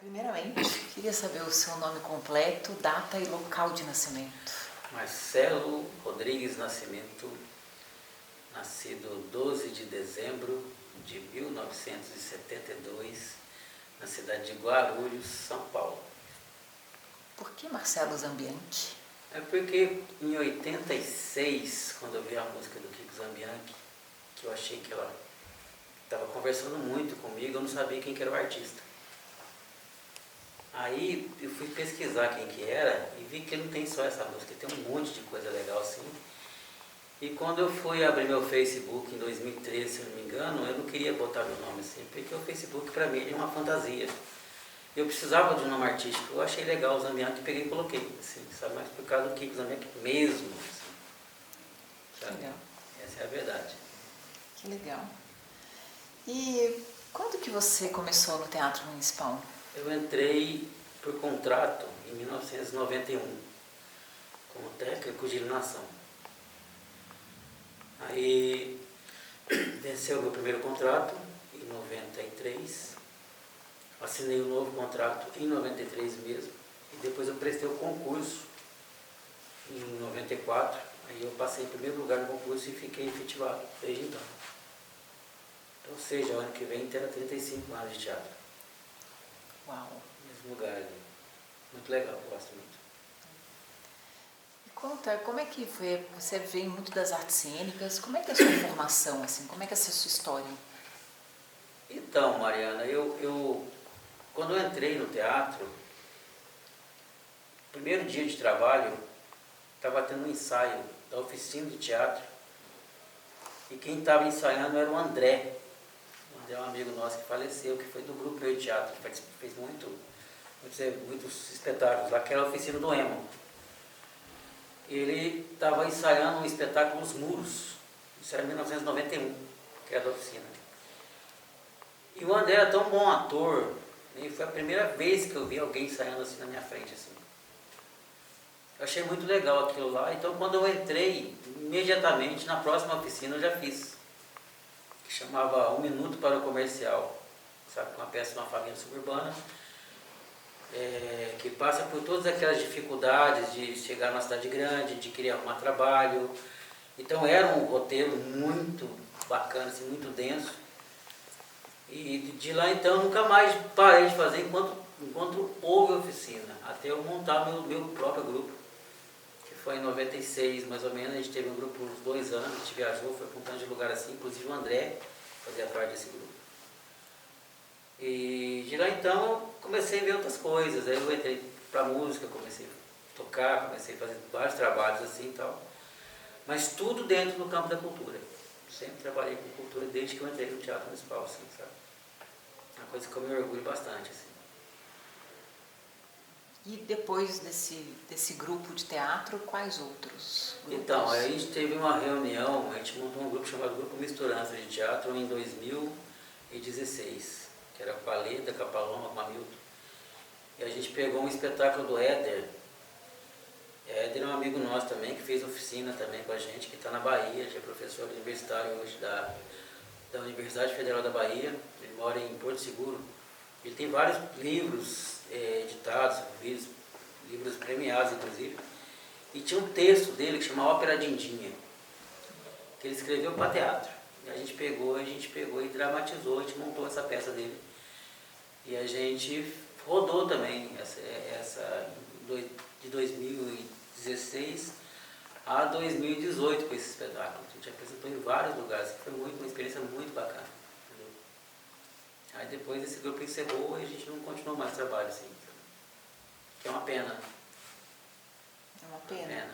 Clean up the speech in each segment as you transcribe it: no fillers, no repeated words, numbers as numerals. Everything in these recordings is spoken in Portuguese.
Primeiramente, queria saber o seu nome completo, data e local de nascimento. Marcelo Rodrigues Nascimento, nascido 12 de dezembro de 1972, na cidade de Guarulhos, São Paulo. Por que Marcelo Zambianchi? É porque em 86, quando eu vi a música do Kiko Zambianchi, que eu achei que ela estava conversando muito comigo, eu não sabia quem que era o artista. Aí eu fui pesquisar quem que era e vi que não tem só essa música, tem um monte de coisa legal assim. E quando eu fui abrir meu Facebook em 2013, se eu não me engano, eu não queria botar meu nome assim, porque o Facebook para mim é uma fantasia. Eu precisava de um nome artístico, eu achei legal o Zambianchi, peguei e coloquei, assim, sabe? Mas por causa do Kiko Zambianchi mesmo, assim, sabe? Legal. Essa é a verdade. Que legal. E quando que você começou no Teatro Municipal? Eu entrei por contrato em 1991, como técnico de iluminação. Aí venceu o meu primeiro contrato em 93, assinei um novo contrato em 93 mesmo, e depois eu prestei o concurso em 94, aí eu passei em primeiro lugar no concurso e fiquei efetivado desde então. Ou seja, o ano que vem terá 35 anos de teatro. Uau! Mesmo lugar ali. Muito legal, gosto muito. E conta, como é que foi? Você vem muito das artes cênicas, como é que é a sua formação, assim? Como é que é a sua história? Então, Mariana, quando eu entrei no teatro, primeiro dia de trabalho, estava tendo um ensaio da oficina de teatro, e quem estava ensaiando era o André. O André é um amigo nosso que faleceu, que foi do grupo Meu Teatro, que fez muitos espetáculos lá, que era a oficina do Emo. Ele estava ensaiando um espetáculo Os Muros, isso era em 1991, que era da oficina. E o André era tão bom ator, e foi a primeira vez que eu vi alguém ensaiando assim na minha frente, assim. Eu achei muito legal aquilo lá, então quando eu entrei, imediatamente na próxima oficina eu já fiz, que chamava Um Minuto para o Comercial, sabe, uma peça de uma família suburbana, que passa por todas aquelas dificuldades de chegar numa cidade grande, de querer arrumar trabalho. Então era um roteiro muito bacana, assim, muito denso. E de lá então nunca mais parei de fazer enquanto houve oficina, até eu montar meu próprio grupo, que foi em 96 mais ou menos. A gente teve um grupo por uns 2 anos, a gente viajou, foi para um tanto de lugar assim, inclusive o André fazia parte desse grupo. E de lá então eu comecei a ver outras coisas, aí eu entrei para música, comecei a tocar, comecei a fazer vários trabalhos assim e tal, mas tudo dentro do campo da cultura. Sempre trabalhei com cultura desde que eu entrei no Teatro Municipal, assim, sabe? Uma coisa que eu me orgulho bastante, assim. E depois desse grupo de teatro, quais outros grupos? Então, aí a gente teve uma reunião, a gente montou um grupo chamado Grupo Misturança de Teatro em 2016, que era com a Leda, com a Paloma, com a Milton. E a gente pegou um espetáculo do Éder. Éder é um amigo nosso também, que fez oficina também com a gente, que está na Bahia, que é professor universitário hoje da Universidade Federal da Bahia. Ele mora em Porto Seguro. Ele tem vários livros editados, livros premiados inclusive. E tinha um texto dele que chama Ópera Dindinha, que ele escreveu para teatro. E a gente pegou e dramatizou, a gente montou essa peça dele. E a gente rodou também essa de 2016 a 2018 com esse espetáculo. A gente apresentou em vários lugares, que foi uma experiência muito bacana. Entendeu? Aí depois esse grupo encerrou e a gente não continuou mais trabalho assim. Que é uma pena. É uma pena.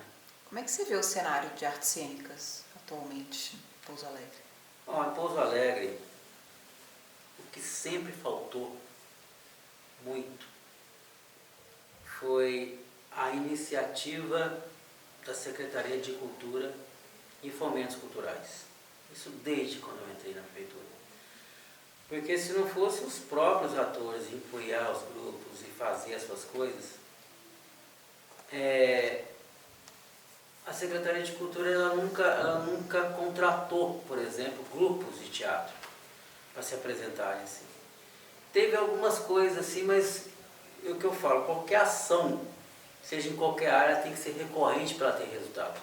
Como é que você vê o cenário de artes cênicas atualmente em Pouso Alegre? Bom, em Pouso Alegre, o que sempre faltou muito foi a iniciativa da Secretaria de Cultura e Fomentos Culturais. Isso desde quando eu entrei na prefeitura. Porque se não fossem os próprios atores empunhar os grupos e fazer as suas coisas, a Secretaria de Cultura ela nunca contratou, por exemplo, grupos de teatro para se apresentarem assim. Teve algumas coisas assim, mas o que eu falo, qualquer ação, seja em qualquer área, tem que ser recorrente para ter resultado.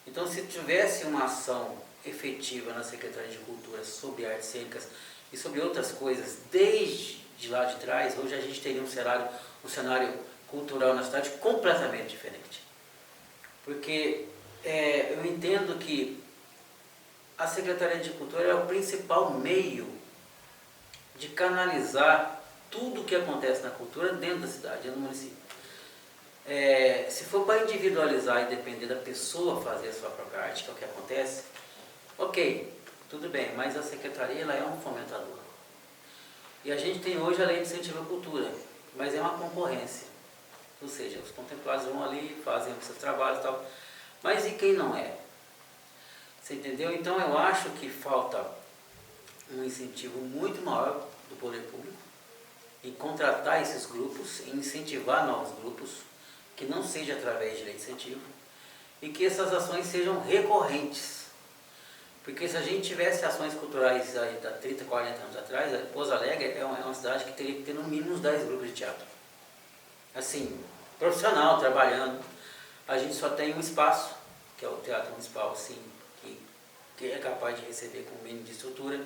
Então, se tivesse uma ação efetiva na Secretaria de Cultura sobre artes cênicas e sobre outras coisas, desde de lá de trás, hoje a gente teria um cenário cultural na cidade completamente diferente. Porque eu entendo que a Secretaria de Cultura é o principal meio de canalizar tudo o que acontece na cultura dentro da cidade, dentro do município. Se for para individualizar e depender da pessoa fazer a sua própria arte, que é o que acontece, ok, tudo bem, mas a Secretaria ela é um fomentador. E a gente tem hoje a Lei de Incentivo à Cultura, mas é uma concorrência. Ou seja, os contemplados vão ali, fazem os seus trabalhos e tal, mas e quem não é? Você entendeu? Então eu acho que falta um incentivo muito maior do poder público em contratar esses grupos, em incentivar novos grupos, que não seja através de lei de incentivo, e que essas ações sejam recorrentes. Porque se a gente tivesse ações culturais aí há 30, 40 anos atrás, Pouso Alegre é uma cidade que teria que ter no mínimo uns 10 grupos de teatro. Assim, profissional, trabalhando. A gente só tem um espaço, que é o Teatro Municipal, assim, que é capaz de receber com o mínimo de estrutura.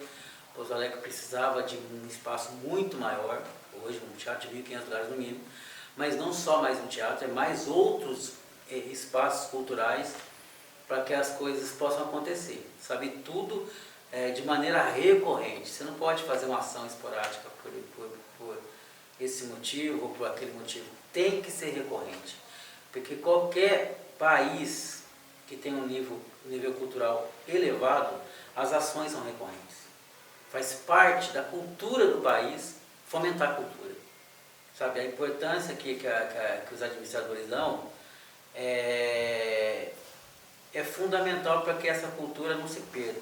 Pouso Alegre precisava de um espaço muito maior, hoje um teatro de 1.500 lugares no mínimo, mas não só mais um teatro, é mais outros espaços culturais para que as coisas possam acontecer, sabe? Tudo de maneira recorrente. Você não pode fazer uma ação esporádica por esse motivo ou por aquele motivo. Tem que ser recorrente, porque qualquer país que tem um nível cultural elevado, as ações são recorrentes. Faz parte da cultura do país fomentar a cultura. Sabe? A importância que os administradores dão é fundamental para que essa cultura não se perda,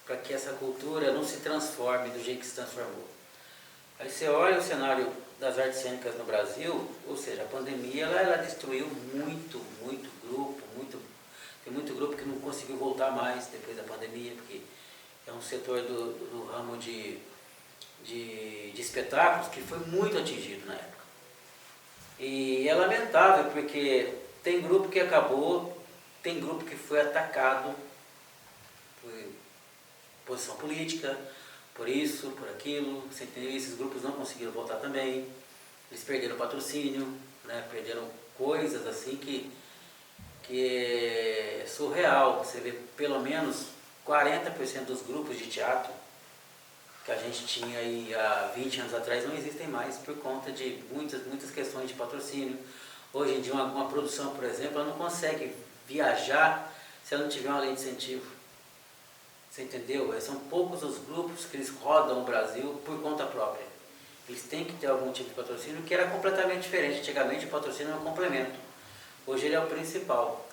para que essa cultura não se transforme do jeito que se transformou. Aí você olha o cenário das artes cênicas no Brasil, ou seja, a pandemia ela destruiu muito grupo, tem muito grupo que não conseguiu voltar mais depois da pandemia, porque é um setor do ramo de espetáculos que foi muito atingido na época. E é lamentável, porque tem grupo que acabou, tem grupo que foi atacado por posição política, por isso, por aquilo, você entendeu? Esses grupos não conseguiram voltar também, eles perderam patrocínio, né? Perderam coisas assim que é surreal. Você vê pelo menos 40% dos grupos de teatro que a gente tinha aí há 20 anos atrás não existem mais por conta de muitas questões de patrocínio. Hoje em dia uma produção, por exemplo, ela não consegue viajar se ela não tiver uma lei de incentivo. Você entendeu? São poucos os grupos que eles rodam o Brasil por conta própria. Eles têm que ter algum tipo de patrocínio que era completamente diferente. Antigamente o patrocínio era um complemento. Hoje ele é o principal.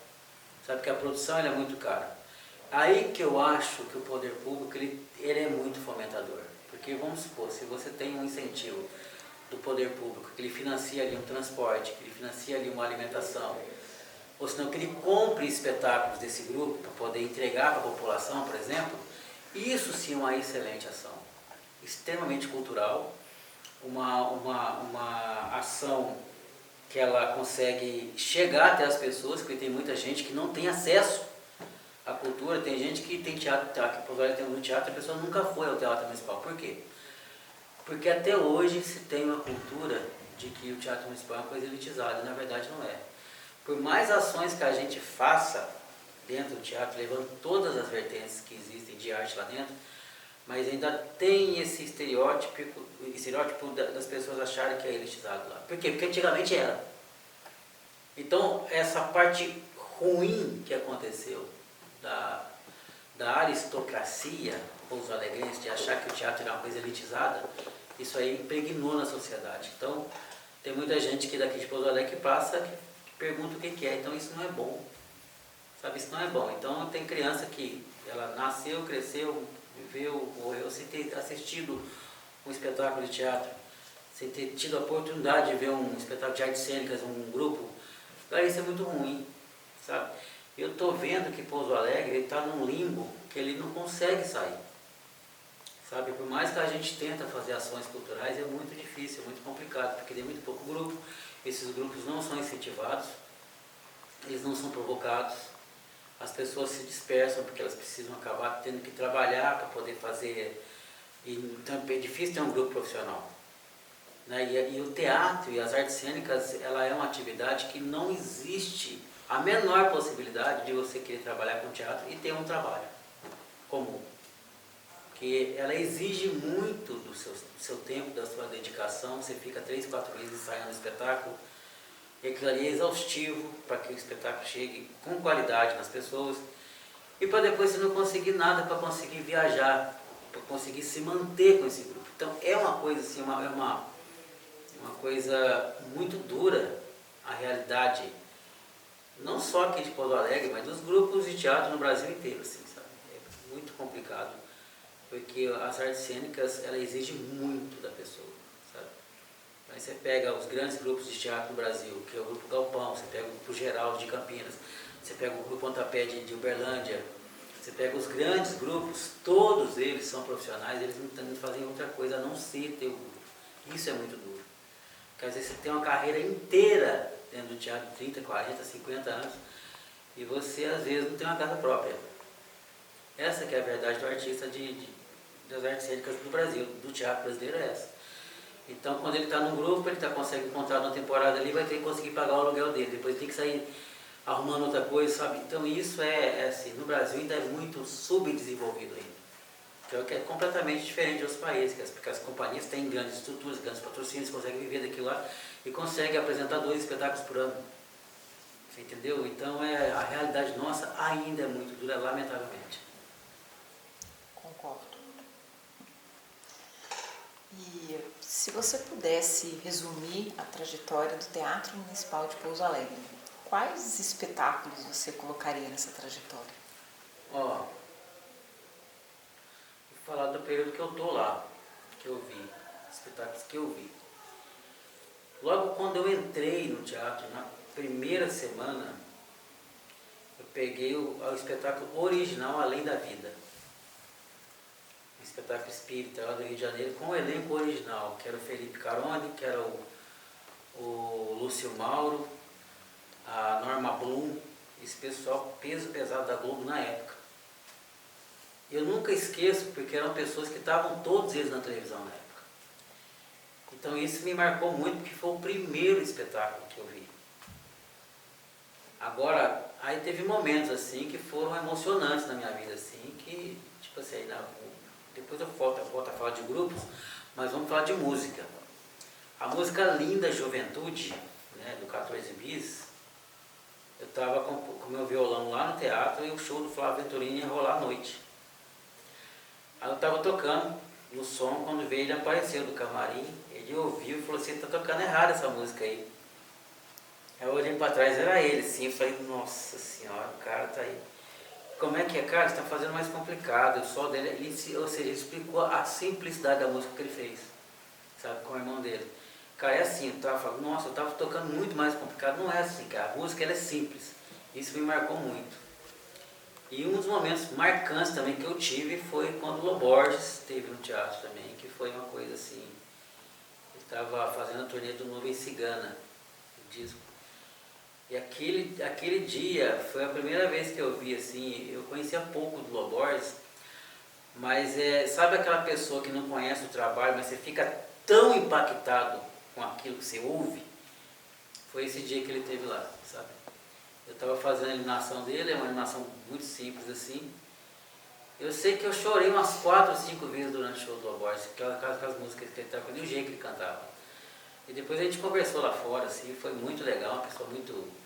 Sabe que a produção é muito cara. Aí que eu acho que o poder público ele é muito fomentador. Porque vamos supor, se você tem um incentivo do poder público, que ele financia ali um transporte, que ele financia ali uma alimentação, ou senão que ele compre espetáculos desse grupo para poder entregar para a população, por exemplo, isso sim é uma excelente ação, extremamente cultural, uma ação que ela consegue chegar até as pessoas, porque tem muita gente que não tem acesso à cultura, tem gente que tem teatro, que Pouso Alegre tem um teatro, a pessoa nunca foi ao Teatro Municipal. Por quê? Porque até hoje se tem uma cultura de que o Teatro Municipal é uma coisa elitizada, e na verdade não é. Por mais ações que a gente faça dentro do teatro, levando todas as vertentes que existem de arte lá dentro, mas ainda tem esse estereótipo das pessoas acharem que é elitizado lá. Por quê? Porque antigamente era. Então, essa parte ruim que aconteceu da aristocracia pouso-alegrense, de achar que o teatro era uma coisa elitizada, isso aí impregnou na sociedade. Então, tem muita gente que daqui de Pouso Alegre que passa, que pergunta o que é, então isso não é bom. Sabe, isso não é bom. Então, tem criança que ela nasceu, cresceu, viveu, morreu sem ter assistido um espetáculo de teatro, sem ter tido a oportunidade de ver um espetáculo de artes cênicas, um grupo. Cara, isso é muito ruim, sabe? Eu estou vendo que Pouso Alegre está num limbo que ele não consegue sair. sabe? Por mais que a gente tenta fazer ações culturais, é muito difícil, é muito complicado, porque tem muito pouco grupo, esses grupos não são incentivados, eles não são provocados, as pessoas se dispersam porque elas precisam acabar tendo que trabalhar para poder fazer, então é difícil ter um grupo profissional. Né? E o teatro e as artes cênicas, ela é uma atividade que não existe a menor possibilidade de você querer trabalhar com teatro e ter um trabalho comum. Porque ela exige muito do seu tempo, da sua dedicação, você fica 3, 4 meses ensaiando o espetáculo, e aquilo ali é exaustivo para que o espetáculo chegue com qualidade nas pessoas, e para depois você não conseguir nada para conseguir viajar, para conseguir se manter com esse grupo. Então é uma coisa assim, uma coisa muito dura a realidade, não só aqui de Pouso Alegre, mas dos grupos de teatro no Brasil inteiro, assim, sabe? É muito complicado, porque as artes cênicas, ela exige muito da pessoa, sabe? Aí você pega os grandes grupos de teatro no Brasil, que é o Grupo Galpão, você pega o Grupo Geraldo de Campinas, você pega o Grupo Pontapé de Uberlândia, você pega os grandes grupos, todos eles são profissionais, eles não fazem outra coisa a não ser ter o grupo. Isso é muito duro. Porque às vezes você tem uma carreira inteira dentro do teatro, 30, 40, 50 anos, e você às vezes não tem uma casa própria. Essa que é a verdade do artista das artes cênicas do Brasil, do teatro brasileiro é essa. Então quando ele está num grupo, ele consegue encontrar uma temporada ali, vai ter que conseguir pagar o aluguel dele, depois tem que sair arrumando outra coisa, sabe? Então isso é assim, no Brasil ainda é muito subdesenvolvido ainda. Que é completamente diferente de outros países, porque as companhias têm grandes estruturas, grandes patrocínios, conseguem viver daquilo lá e conseguem apresentar 2 espetáculos por ano. Você entendeu? Então a realidade nossa ainda é muito dura, lamentavelmente. Concordo. E se você pudesse resumir a trajetória do Teatro Municipal de Pouso Alegre, quais espetáculos você colocaria nessa trajetória? Ó, vou falar do período que eu tô lá, que eu vi, espetáculos que eu vi. Logo quando eu entrei no teatro, na primeira semana, eu peguei o espetáculo original Além da Vida. Um espetáculo espírita lá do Rio de Janeiro, com o elenco original, que era o Felipe Caroni, que era o Lúcio Mauro, a Norma Blum, esse pessoal peso pesado da Globo na época. Eu nunca esqueço, porque eram pessoas que estavam todos eles na televisão na época. Então isso me marcou muito, porque foi o primeiro espetáculo que eu vi. Agora, aí teve momentos assim que foram emocionantes na minha vida, assim, que, tipo assim, depois eu volto a falar de grupos, mas vamos falar de música. A música Linda Juventude, né, do 14 Bis, eu estava com meu violão lá no teatro e o show do Flávio Venturini ia rolar à noite. Aí eu estava tocando no som, quando veio ele apareceu do camarim, ele ouviu e falou assim, tá tocando errado essa música aí. Aí eu olhei para trás, era ele, sim, eu falei, nossa senhora, o cara tá aí. Como é que é, cara? Você está fazendo mais complicado. O som dele, ou seja, ele explicou a simplicidade da música que ele fez, sabe, com o irmão dele. Cara, é assim, eu tava falando, nossa, eu estava tocando muito mais complicado. Não é assim, cara, a música ela é simples. Isso me marcou muito. E um dos momentos marcantes também que eu tive foi quando o Loborges esteve no teatro também, que foi uma coisa assim, ele estava fazendo a turnê do Nuvem Cigana, o disco. E aquele dia foi a primeira vez que eu vi, assim, eu conhecia pouco do Loborges, mas sabe aquela pessoa que não conhece o trabalho, mas você fica tão impactado com aquilo que você ouve? Foi esse dia que ele esteve lá, sabe? Eu estava fazendo a eliminação dele, é uma eliminação muito simples assim. Eu sei que eu chorei umas 4 ou 5 vezes durante o show do Loborges, aquelas músicas que ele estava, e o jeito que ele cantava. E depois a gente conversou lá fora, assim, foi muito legal, uma pessoa muito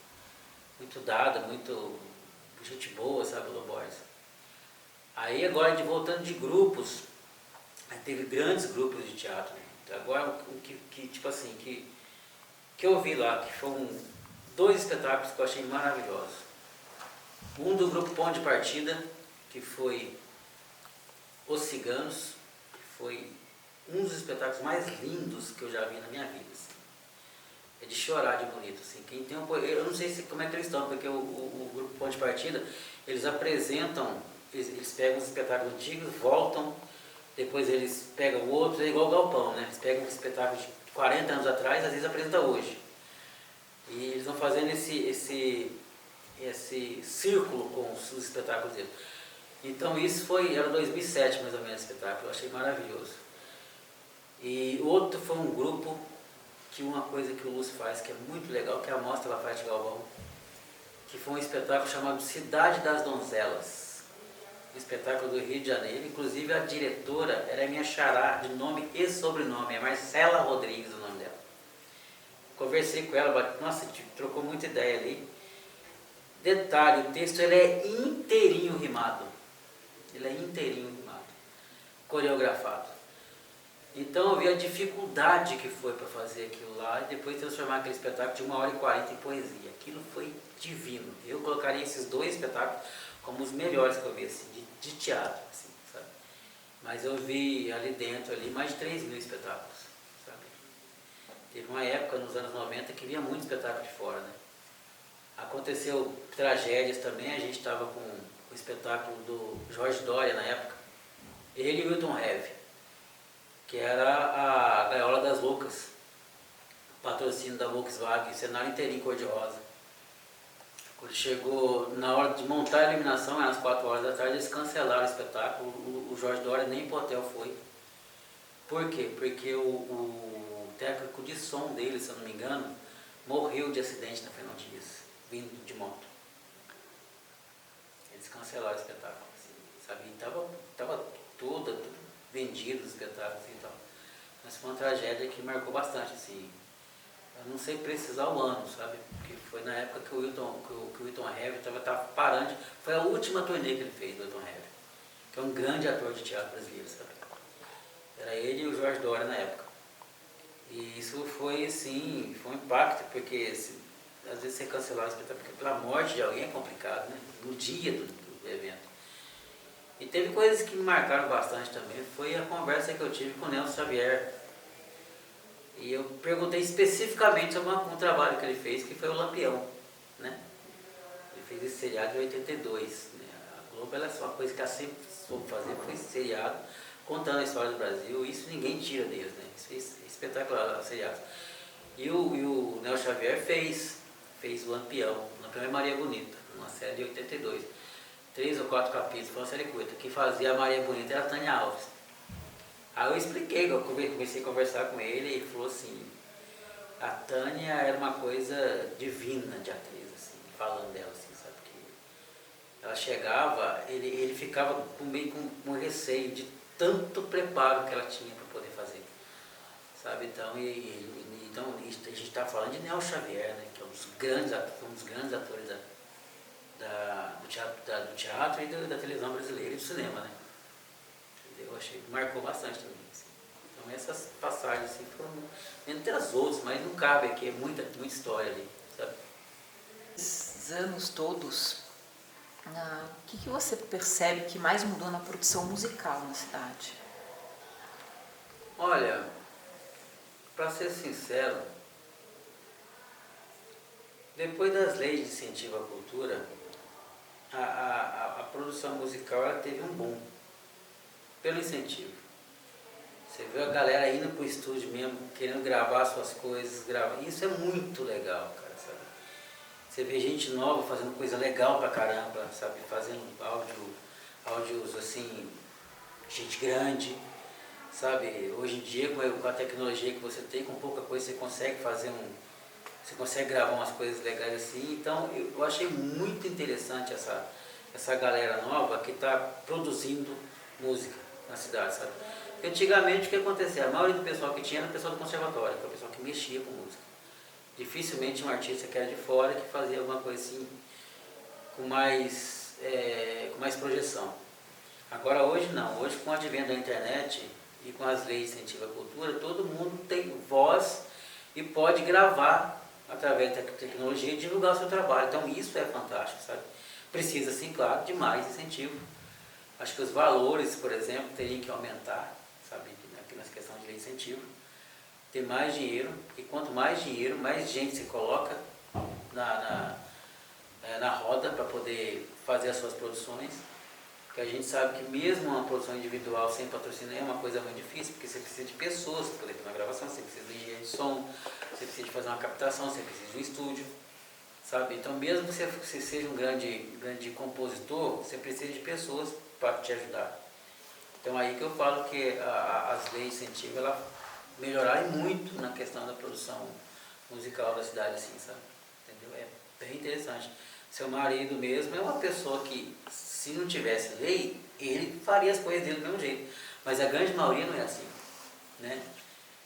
dada, muito gente boa, sabe, o Loborges. Aí agora, voltando de grupos, aí teve grandes grupos de teatro. Agora, o que tipo assim, que eu vi lá, que foram 2 espetáculos que eu achei maravilhosos. Um do grupo Ponto de Partida, que foi Os Ciganos, que foi um dos espetáculos mais lindos que eu já vi na minha vida. Assim. É de chorar de bonito. Assim. Quem tem eu não sei como é que eles estão, porque o grupo Ponto de Partida, eles apresentam, eles pegam os espetáculos antigos, voltam, depois depois eles pegam outros, é igual o Galpão, né? Eles pegam um espetáculo de 40 anos atrás, às vezes apresenta hoje. E eles vão fazendo esse círculo com os espetáculos deles. Então isso era 2007 mais ou menos esse espetáculo, eu achei maravilhoso. E outro foi um grupo que uma coisa que o Lúcio faz que é muito legal, que é a Mostra Lafayette Galvão, que foi um espetáculo chamado Cidade das Donzelas. Um espetáculo do Rio de Janeiro, inclusive a diretora era minha xará de nome e sobrenome, é Marcela Rodrigues o nome dela. Conversei com ela, nossa, trocou muita ideia ali. Detalhe, o texto ele é inteirinho rimado. Ele é inteirinho rimado, coreografado. Então eu vi a dificuldade que foi para fazer aquilo lá e depois transformar aquele espetáculo de 1h40 em poesia. Aquilo foi divino. Eu colocaria esses dois espetáculos como os melhores que eu vi assim, de teatro, assim, sabe? Mas eu vi ali dentro mais de 3.000 espetáculos, sabe? Teve uma época nos anos 90 que vinha muito espetáculo de fora, né? Aconteceu tragédias também, a gente estava com o espetáculo do Jorge Doria na época, ele e Wilton Heve, que era a Gaiola das Loucas, patrocínio da Volkswagen, cenário inteirinho cor-de-rosa. Quando chegou na hora de montar a iluminação, eram as 4 horas da tarde, eles cancelaram o espetáculo, o Jorge Doria nem pro hotel foi. Por quê? Porque o técnico de som dele, se eu não me engano, morreu de acidente na Fernão Dias, vindo de moto. Eles cancelaram o espetáculo, assim, sabe? E tava tudo vendido os espetáculos e tal. Mas foi uma tragédia que marcou bastante, assim. Eu não sei precisar o ano, sabe? Porque foi na época que o Wilton Heve estava parando. Foi a última turnê que ele fez, do Wilton Heve, que é um grande ator de teatro brasileiro, sabe? Era ele e o Jorge Doria na época. E isso foi, assim, foi um impacto, porque às vezes você cancelar o espetáculo, porque pela morte de alguém é complicado, né? No dia do evento. E teve coisas que me marcaram bastante também, foi a conversa que eu tive com o Nelson Xavier. E eu perguntei especificamente sobre um trabalho que ele fez, que foi o Lampião, né? Ele fez esse seriado em 82. Né? A Globo, ela é só uma coisa que ela sempre soube fazer, foi esse seriado, contando a história do Brasil, e isso ninguém tira deles, né? Isso é espetacular, seriado. E o Nelson Xavier fez o Lampião é Maria Bonita, uma série de 82. 3 ou 4 capítulos, foi uma série curta. Quem fazia a Maria Bonita era a Tânia Alves. Aí eu expliquei, eu comecei a conversar com ele e ele falou assim, a Tânia era uma coisa divina de atriz, assim, falando dela, assim, sabe? Que ela chegava, ele ficava meio com receio de tanto preparo que ela tinha para poder fazer, sabe? Então, então a gente está falando de Nelson Xavier, né? Que é um dos grandes atores do teatro e da televisão brasileira e do cinema, né? Eu achei que marcou bastante também. Assim. Então essas passagens assim, foram entre as outras, mas não cabe aqui, é muita história ali, sabe? Esses anos todos, o que você percebe que mais mudou na produção musical na cidade? Olha, para ser sincero, depois das leis de incentivo à cultura, a produção musical ela teve um boom. Pelo incentivo. Você vê a galera indo pro estúdio mesmo, querendo gravar suas coisas, isso é muito legal, cara, sabe? Você vê gente nova fazendo coisa legal pra caramba, sabe? Fazendo áudios assim, gente grande, sabe? Hoje em dia, com a tecnologia que você tem, com pouca coisa, você consegue gravar umas coisas legais assim. Então, eu achei muito interessante essa galera nova que está produzindo música na cidade, sabe? Porque antigamente o que acontecia? A maioria do pessoal que tinha era o pessoal do conservatório, que é o pessoal que mexia com música. Dificilmente um artista que era de fora que fazia alguma coisa assim com mais projeção. Agora hoje não, hoje com o advento da internet e com as leis de incentivo à cultura, todo mundo tem voz e pode gravar através da tecnologia e divulgar o seu trabalho. Então isso é fantástico, sabe? Precisa, sim, claro, de mais incentivo. Acho que os valores, por exemplo, teriam que aumentar, sabe, aqui nessa questão de lei de incentivo. Ter mais dinheiro, e quanto mais dinheiro, mais gente se coloca na roda para poder fazer as suas produções. Porque a gente sabe que mesmo uma produção individual sem patrocínio é uma coisa muito difícil, porque você precisa de pessoas para poder fazer uma gravação, você precisa de engenheiro de som, você precisa de fazer uma captação, você precisa de um estúdio, sabe? Então mesmo que você seja um grande compositor, você precisa de pessoas para te ajudar. Então aí que eu falo que as leis de incentivo, ela melhoraram muito na questão da produção musical da cidade, assim, sabe? Entendeu? É bem interessante. Seu marido mesmo é uma pessoa que, se não tivesse lei, ele faria as coisas dele do mesmo jeito. Mas a grande maioria não é assim, né?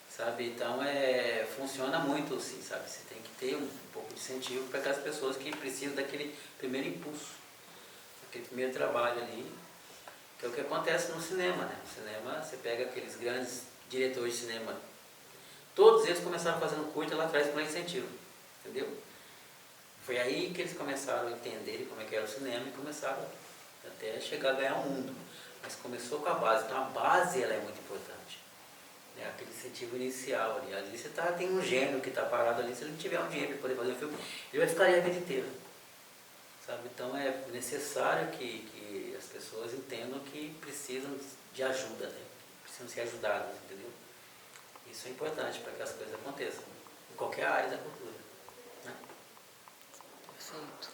Sabe? Então, funciona muito assim, sabe? Você tem que ter um pouco de incentivo para aquelas pessoas que precisam daquele primeiro impulso, aquele primeiro trabalho ali, que é o que acontece no cinema, né? No cinema, você pega aqueles grandes diretores de cinema, todos eles começaram fazendo curta lá atrás para incentivo, entendeu? Foi aí que eles começaram a entender como é que era o cinema e começaram até chegar a ganhar o mundo. Mas começou com a base, então a base ela é muito importante. Né? Aquele incentivo inicial ali. Ali você tem um gênio que está parado ali, se ele não tiver um dinheiro para poder fazer o filme, ele vai ficar ali a vida inteira. Sabe? Então é necessário que as pessoas entendam que precisam de ajuda, né? Precisam ser ajudadas, entendeu? Isso é importante para que as coisas aconteçam, em qualquer área da cultura. Né? Perfeito.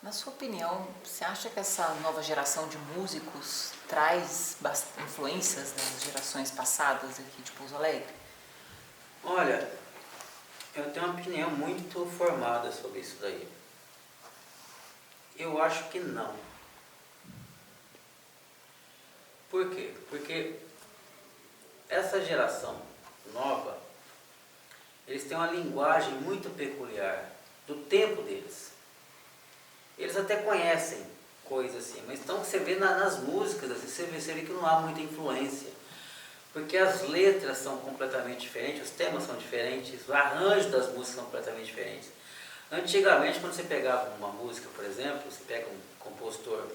Na sua opinião, você acha que essa nova geração de músicos traz influências das gerações passadas aqui de Pouso Alegre? Olha, eu tenho uma opinião muito formada sobre isso daí. Eu acho que não. Por quê? Porque essa geração nova, eles têm uma linguagem muito peculiar do tempo deles. Eles até conhecem coisas assim, mas então você vê nas músicas, assim, você vê que não há muita influência. Porque as letras são completamente diferentes, os temas são diferentes, o arranjo das músicas são completamente diferentes. Antigamente, quando você pegava uma música, por exemplo, você pega um compositor,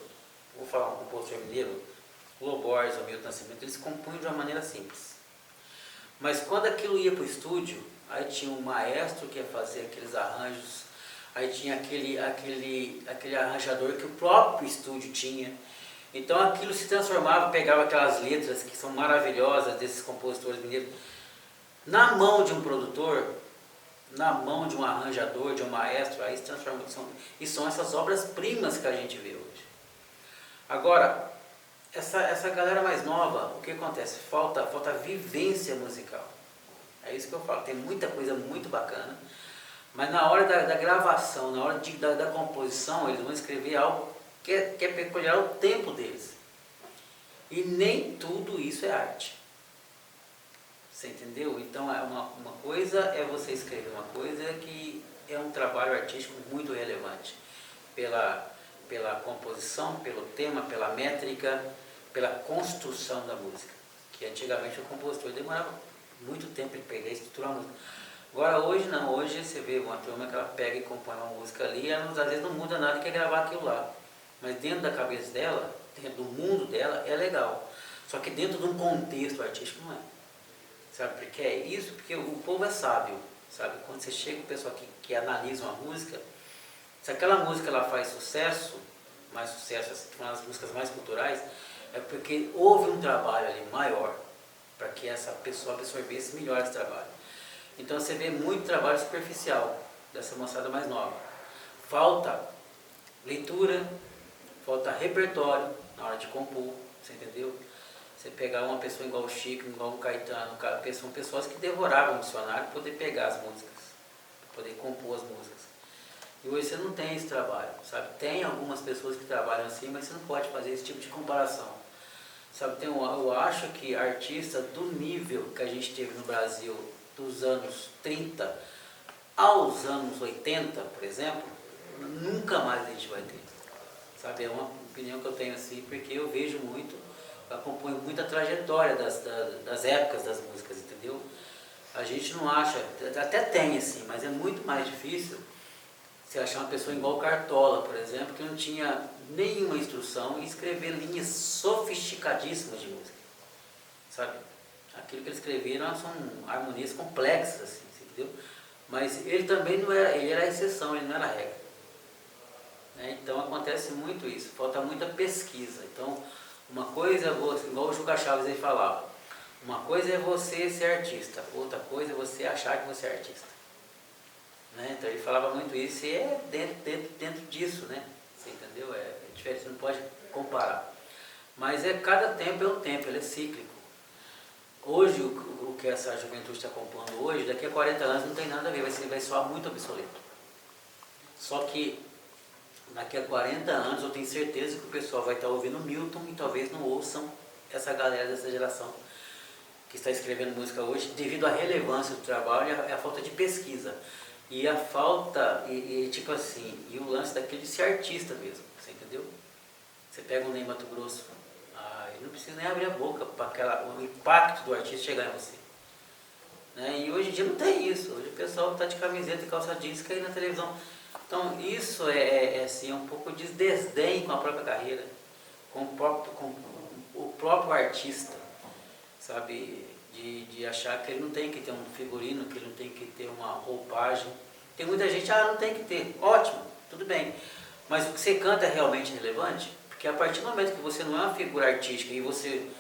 vou falar um compositor mineiro, Lô Borges ou Milton Nascimento, eles compunham de uma maneira simples. Mas quando aquilo ia para o estúdio, aí tinha um maestro que ia fazer aqueles arranjos, aí tinha aquele arranjador que o próprio estúdio tinha. Então aquilo se transformava, pegava aquelas letras que são maravilhosas desses compositores mineiros, na mão de um produtor, na mão de um arranjador, de um maestro, aí se transforma, e são essas obras-primas que a gente vê hoje. Agora, essa galera mais nova, o que acontece? Falta vivência musical. É isso que eu falo, tem muita coisa muito bacana, mas na hora da gravação, na hora da composição, eles vão escrever algo que é peculiar ao tempo deles. E nem tudo isso é arte. Você entendeu? Então, uma coisa é você escrever uma coisa que é um trabalho artístico muito relevante. Pela composição, pelo tema, pela métrica, pela construção da música. Que antigamente o compositor demorava muito tempo para pegar e estruturar a música. Agora hoje não, hoje você vê uma turma que ela pega e compõe uma música ali, e ela às vezes não muda nada e quer gravar aquilo lá. Mas dentro da cabeça dela, dentro do mundo dela, é legal. Só que dentro de um contexto artístico não é. Sabe por que é isso? Porque o povo é sábio, sabe? Quando você chega com o pessoal que analisa uma música, se aquela música ela faz sucesso, mais sucesso, uma das músicas mais culturais, é porque houve um trabalho ali maior para que essa pessoa absorvesse melhor esse trabalho. Então você vê muito trabalho superficial dessa moçada mais nova. Falta leitura, falta repertório na hora de compor, você entendeu? Você pegar uma pessoa igual o Chico, igual o Caetano, são pessoas que devoravam o dicionário para poder pegar as músicas, para poder compor as músicas. E hoje você não tem esse trabalho, sabe? Tem algumas pessoas que trabalham assim, mas você não pode fazer esse tipo de comparação. Sabe, eu acho que artistas do nível que a gente teve no Brasil dos anos 30 aos anos 80, por exemplo, nunca mais a gente vai ter. Sabe, é uma opinião que eu tenho assim, porque eu vejo muito, acompanho muito a trajetória das épocas das músicas, entendeu? A gente não acha, até tem assim, mas é muito mais difícil você achar uma pessoa igual o Cartola, por exemplo, que não tinha nenhuma instrução e escrever linhas sofisticadíssimas de música, sabe? Aquilo que eles escreveram são harmonias complexas, assim, entendeu? Mas ele também não era, ele era a exceção, ele não era a regra. né? Então acontece muito isso, falta muita pesquisa. Então, uma coisa, igual o Juca Chaves ele falava, uma coisa é você ser artista, outra coisa é você achar que você é artista. Né? Então ele falava muito isso e é dentro disso, né? Você entendeu? É diferente, você não pode comparar. Mas cada tempo é um tempo, ele é cíclico. Hoje, o que essa juventude está compondo hoje, daqui a 40 anos não tem nada a ver, vai soar muito obsoleto. Só que daqui a 40 anos eu tenho certeza que o pessoal vai estar ouvindo Milton e talvez não ouçam essa galera dessa geração que está escrevendo música hoje, devido à relevância do trabalho e à falta de pesquisa. E a falta, tipo assim, e o lance daquele de ser artista mesmo, você entendeu? Você pega um Ney Matogrosso, ele não precisa nem abrir a boca para o impacto do artista chegar em você. Né? E hoje em dia não tem isso, hoje o pessoal está de camiseta e calça jeans cair na televisão. Então isso assim, um pouco de desdém com a própria carreira, com o próprio artista, sabe? De achar que ele não tem que ter um figurino, que ele não tem que ter uma roupagem. Tem muita gente, não tem que ter. Ótimo, tudo bem. Mas o que você canta é realmente relevante? Porque a partir do momento que você não é uma figura artística e você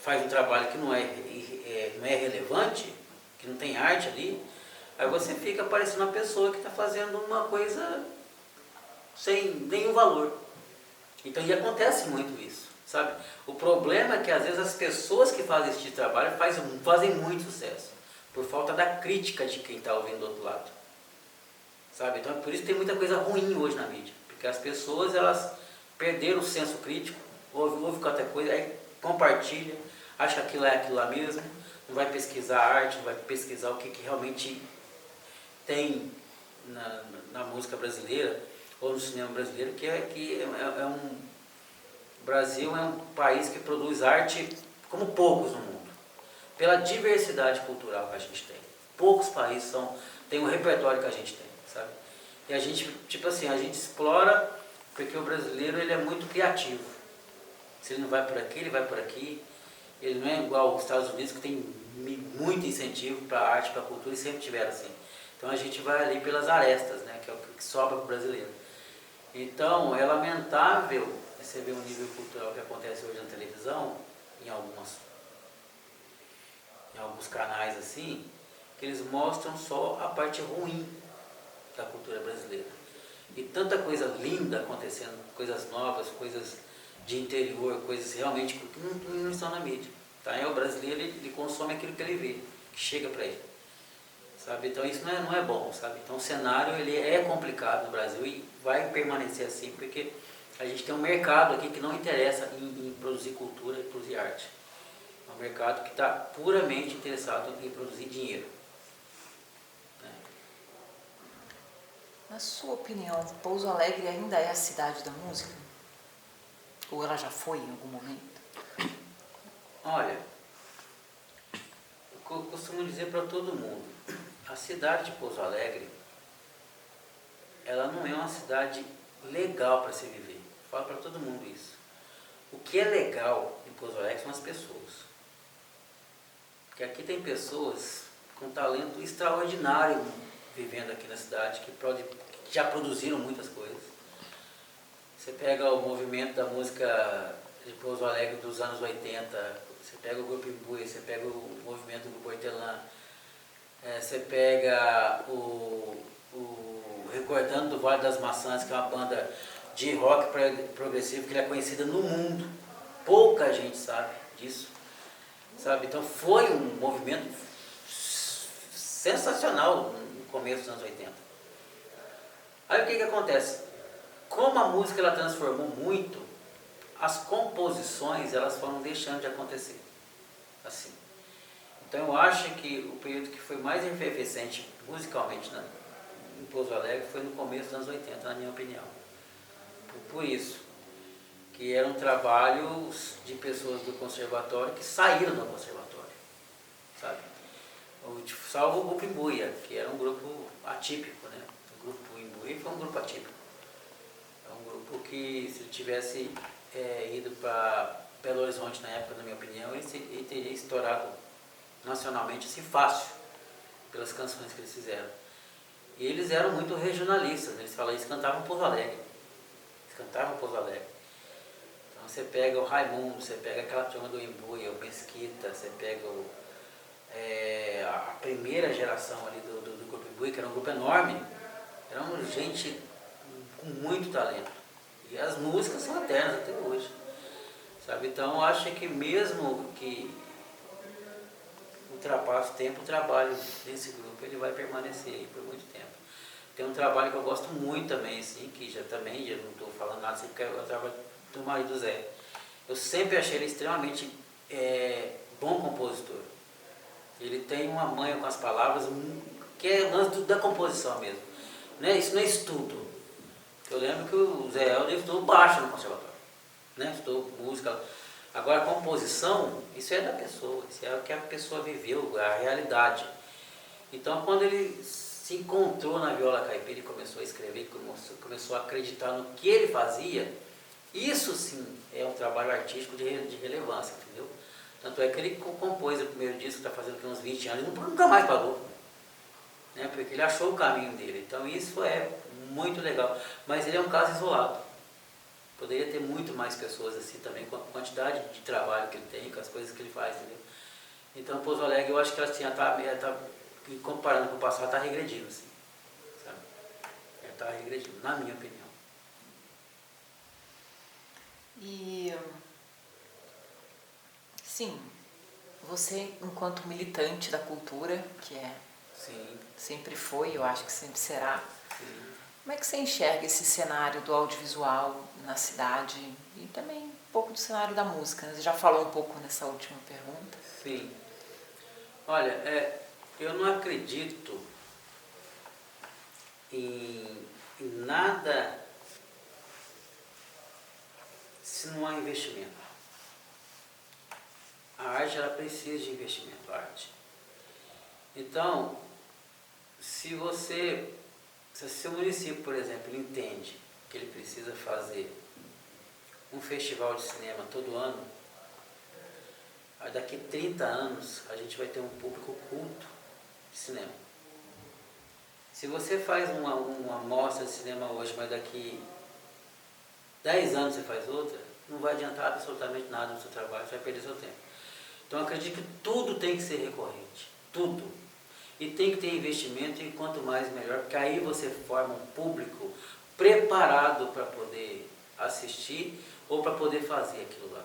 faz um trabalho que não é relevante, que não tem arte ali, aí você fica parecendo uma pessoa que está fazendo uma coisa sem nenhum valor. Então, e acontece muito isso. Sabe? O problema é que às vezes as pessoas que fazem esse tipo de trabalho fazem muito sucesso, por falta da crítica de quem está ouvindo do outro lado. Sabe? Então por isso tem muita coisa ruim hoje na mídia, porque as pessoas elas perderam o senso crítico, ouve qualquer coisa, aí compartilha, acha que aquilo é aquilo lá mesmo, não vai pesquisar a arte, não vai pesquisar o que realmente tem na música brasileira ou no cinema brasileiro, que é um... O Brasil é um país que produz arte como poucos no mundo, pela diversidade cultural que a gente tem. Poucos países têm o repertório que a gente tem, sabe? E a gente, tipo assim, a gente explora porque o brasileiro ele é muito criativo. Se ele não vai por aqui, ele vai por aqui. Ele não é igual aos Estados Unidos, que tem muito incentivo para a arte, para a cultura, e sempre tiveram assim. Então a gente vai ali pelas arestas, né, que é o que sobra para o brasileiro. Então é lamentável você ver o nível cultural que acontece hoje na televisão, em alguns canais assim, que eles mostram só a parte ruim da cultura brasileira. E tanta coisa linda acontecendo, coisas novas, coisas de interior, coisas realmente que não estão na mídia. Tá? O brasileiro ele consome aquilo que ele vê, que chega para ele. Sabe? Então isso não é bom, sabe? Então o cenário ele é complicado no Brasil e vai permanecer assim, porque a gente tem um mercado aqui que não interessa em produzir cultura e produzir arte. É um mercado que está puramente interessado em produzir dinheiro. Né? Na sua opinião, Pouso Alegre ainda é a cidade da música? Ou ela já foi em algum momento? Olha, eu costumo dizer para todo mundo, a cidade de Pouso Alegre, ela não é uma cidade legal para se viver. Eu falo para todo mundo isso. O que é legal em Pouso Alegre são as pessoas. Porque aqui tem pessoas com talento extraordinário vivendo aqui na cidade, que já produziram muitas coisas. Você pega o movimento da música de Pouso Alegre dos anos 80, você pega o Grupo Imbuí, você pega o movimento do Grupo Hortelã, você pega o Recordando do Vale das Maçãs, que é uma banda de rock progressivo que é conhecida no mundo. Pouca gente sabe disso. Sabe? Então foi um movimento sensacional no começo dos anos 80. Aí o que acontece? Como a música ela transformou muito, as composições elas foram deixando de acontecer. Assim. Então eu acho que o período que foi mais efervescente musicalmente em Pouso Alegre foi no começo dos anos 80, na minha opinião. Por isso, que eram trabalhos de pessoas do conservatório que saíram do conservatório, sabe? Salvo o Grupo Imbuia, que era um grupo atípico, né? O Grupo Imbuia foi um grupo atípico. É um grupo que, se ele tivesse ido para Belo Horizonte na época, na minha opinião, ele teria estourado nacionalmente assim fácil, pelas canções que eles fizeram. E eles eram muito regionalistas, eles cantavam Pouso Alegre. cantavam Pouso Alegre. Então você pega o Raimundo, você pega aquela turma do Embuia, o Mesquita, você pega a primeira geração ali do Grupo Embuia, que era um grupo enorme, era gente com muito talento. E as músicas são eternas até hoje. Sabe? Então eu acho que mesmo que ultrapasse o tempo, o trabalho desse grupo ele vai permanecer aí por muito tempo. Tem um trabalho que eu gosto muito também, assim, que já não estou falando nada, assim, porque é o trabalho do marido Zé. Eu sempre achei ele extremamente bom compositor. Ele tem uma manha com as palavras, que é o lance da composição mesmo. Né? Isso não é estudo. Eu lembro que o Zé Helder estudou baixo no conservatório. Né? Estudou música. Agora, a composição, isso é da pessoa. Isso é o que a pessoa viveu, a realidade. Então, quando ele se encontrou na viola caipira e começou a escrever, começou a acreditar no que ele fazia, isso sim é um trabalho artístico de relevância, entendeu? Tanto é que ele compôs o primeiro disco, está fazendo aqui uns 20 anos, e nunca mais parou. Né? Porque ele achou o caminho dele. Então isso é muito legal. Mas ele é um caso isolado. Poderia ter muito mais pessoas assim também, com a quantidade de trabalho que ele tem, com as coisas que ele faz, entendeu? Então Pouso Alegre, eu acho que ela tá comparando com o passado, está regredindo, assim, sabe? Ela está regredindo, na minha opinião. E, sim, você, enquanto militante da cultura, que Sim. sempre foi, eu acho que sempre será, Sim. como é que você enxerga esse cenário do audiovisual na cidade e também um pouco do cenário da música? Você já falou um pouco nessa última pergunta. Sim. Olha, eu não acredito em nada se não há investimento. A arte, ela precisa de investimento, a arte. Então, se o município, por exemplo, ele entende que ele precisa fazer um festival de cinema todo ano, daqui 30 anos a gente vai ter um público culto de cinema. Se você faz uma mostra de cinema hoje, mas daqui 10 anos você faz outra, não vai adiantar absolutamente nada no seu trabalho, você vai perder seu tempo. Então eu acredito que tudo tem que ser recorrente, tudo. E tem que ter investimento, e quanto mais melhor, porque aí você forma um público preparado para poder assistir ou para poder fazer aquilo lá.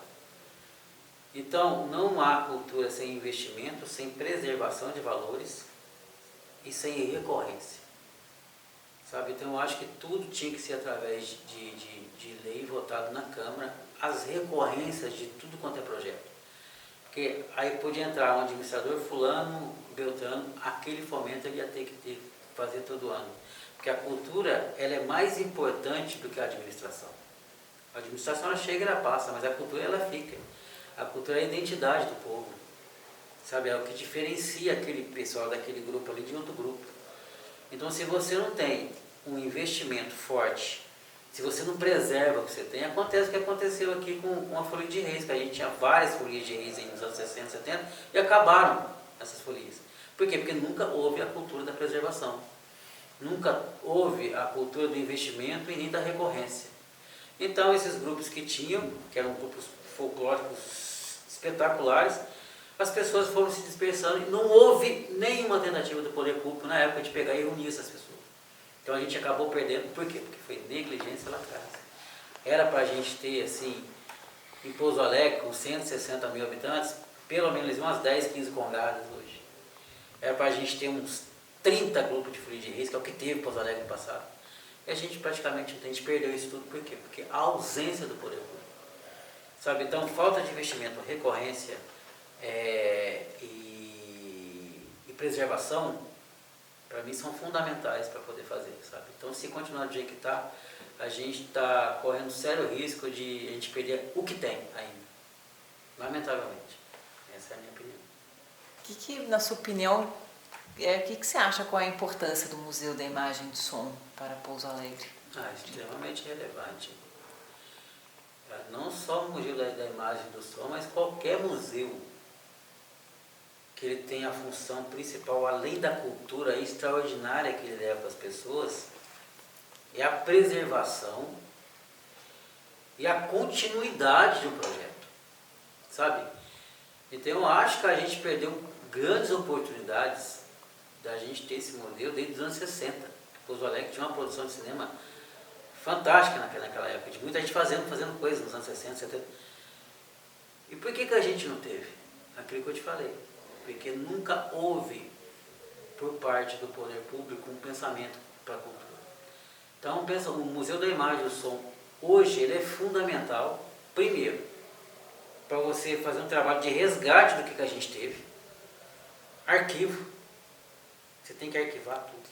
Então não há cultura sem investimento, sem preservação de valores e sem recorrência. Sabe? Então eu acho que tudo tinha que ser através de lei votado na Câmara, as recorrências de tudo quanto é projeto. Porque aí podia entrar um administrador fulano, beltrano, aquele fomento ele ia ter que fazer todo ano. Porque a cultura ela é mais importante do que a administração. A administração ela chega e ela passa, mas a cultura ela fica. A cultura é a identidade do povo. Sabe? É o que diferencia aquele pessoal daquele grupo ali de outro grupo. Então se você não tem um investimento forte, se você não preserva o que você tem, acontece o que aconteceu aqui com a Folia de Reis, que a gente tinha várias folias de reis nos anos 60, 70 e acabaram essas folias. Por quê? Porque nunca houve a cultura da preservação. Nunca houve a cultura do investimento e nem da recorrência. Então esses grupos que tinham, que eram grupos folclóricos espetaculares, as pessoas foram se dispersando e não houve nenhuma tentativa do poder público na época de pegar e reunir essas pessoas. Então a gente acabou perdendo, por quê? Porque foi negligência lá atrás. Era para a gente ter, assim, em Pouso Alegre, com 160 mil habitantes, pelo menos umas 10, 15 congadas hoje. Era para a gente ter uns 30 grupos de folia de reis, que é o que teve em Pouso Alegre no passado. E a gente praticamente a gente perdeu isso tudo, por quê? Porque a ausência do poder público. Sabe? Então, falta de investimento, recorrência e preservação, para mim são fundamentais para poder fazer, sabe? Então se continuar do jeito que está, a gente está correndo sério risco de a gente perder o que tem ainda, lamentavelmente. Essa é a minha opinião. Na sua opinião, o que você acha, qual é a importância do Museu da Imagem e do Som para Pouso Alegre? Extremamente relevante. Não só o Museu da Imagem e do Som, mas qualquer museu que ele tem a função principal, além da cultura extraordinária que ele leva para as pessoas, é a preservação e a continuidade de um projeto, sabe? Então eu acho que a gente perdeu grandes oportunidades da gente ter esse museu desde os anos 60. Pouso Alegre tinha uma produção de cinema fantástica naquela época, de muita gente fazendo coisas nos anos 60, 70. E por que a gente não teve? Aquilo que eu te falei. Porque nunca houve, por parte do poder público, um pensamento para a cultura. Então, o Museu da Imagem e do Som, hoje, ele é fundamental, primeiro, para você fazer um trabalho de resgate do que a gente teve. Arquivo. Você tem que arquivar tudo.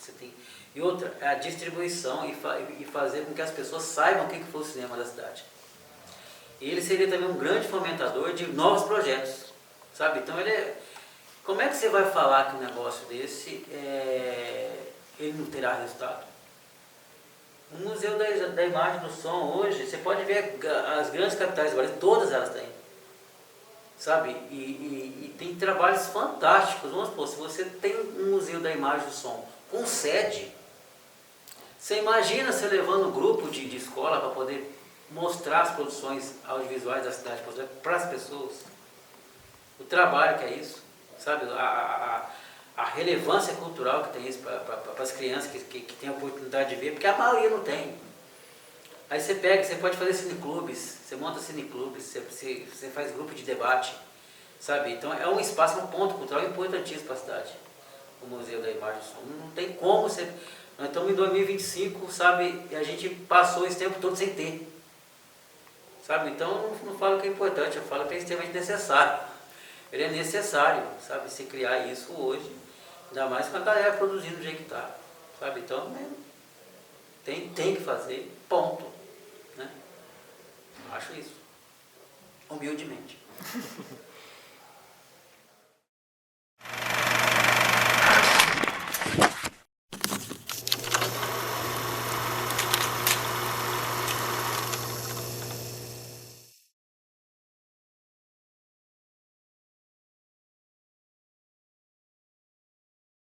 E outra, é a distribuição e fazer com que as pessoas saibam o que foi o cinema da cidade. E ele seria também um grande fomentador de novos projetos, sabe? Então, como é que você vai falar que um negócio desse, ele não terá resultado? O Museu da Imagem e do Som, hoje, você pode ver as grandes capitais do Brasil, todas elas têm. Sabe? E tem trabalhos fantásticos. Vamos supor, se você tem um Museu da Imagem e do Som com sede, você imagina você levando um grupo de escola para poder mostrar as produções audiovisuais da cidade para as pessoas. O trabalho que é isso, sabe? A relevância cultural que tem isso para as crianças que têm a oportunidade de ver, porque a maioria não tem. Aí você pode fazer cineclubes, você monta cineclubes, você faz grupo de debate, sabe? Então é um espaço, um ponto cultural importantíssimo para a cidade, o Museu da Imagem e do Som. Não tem como você... Nós estamos em 2025, sabe? E a gente passou esse tempo todo sem ter. Sabe? Então eu não falo que é importante, eu falo que é extremamente necessário. Ele é necessário, sabe? Se criar isso hoje, ainda mais quando a galera produzindo do jeito que está. Sabe? Então tem que fazer, ponto. Né? Acho isso. Humildemente.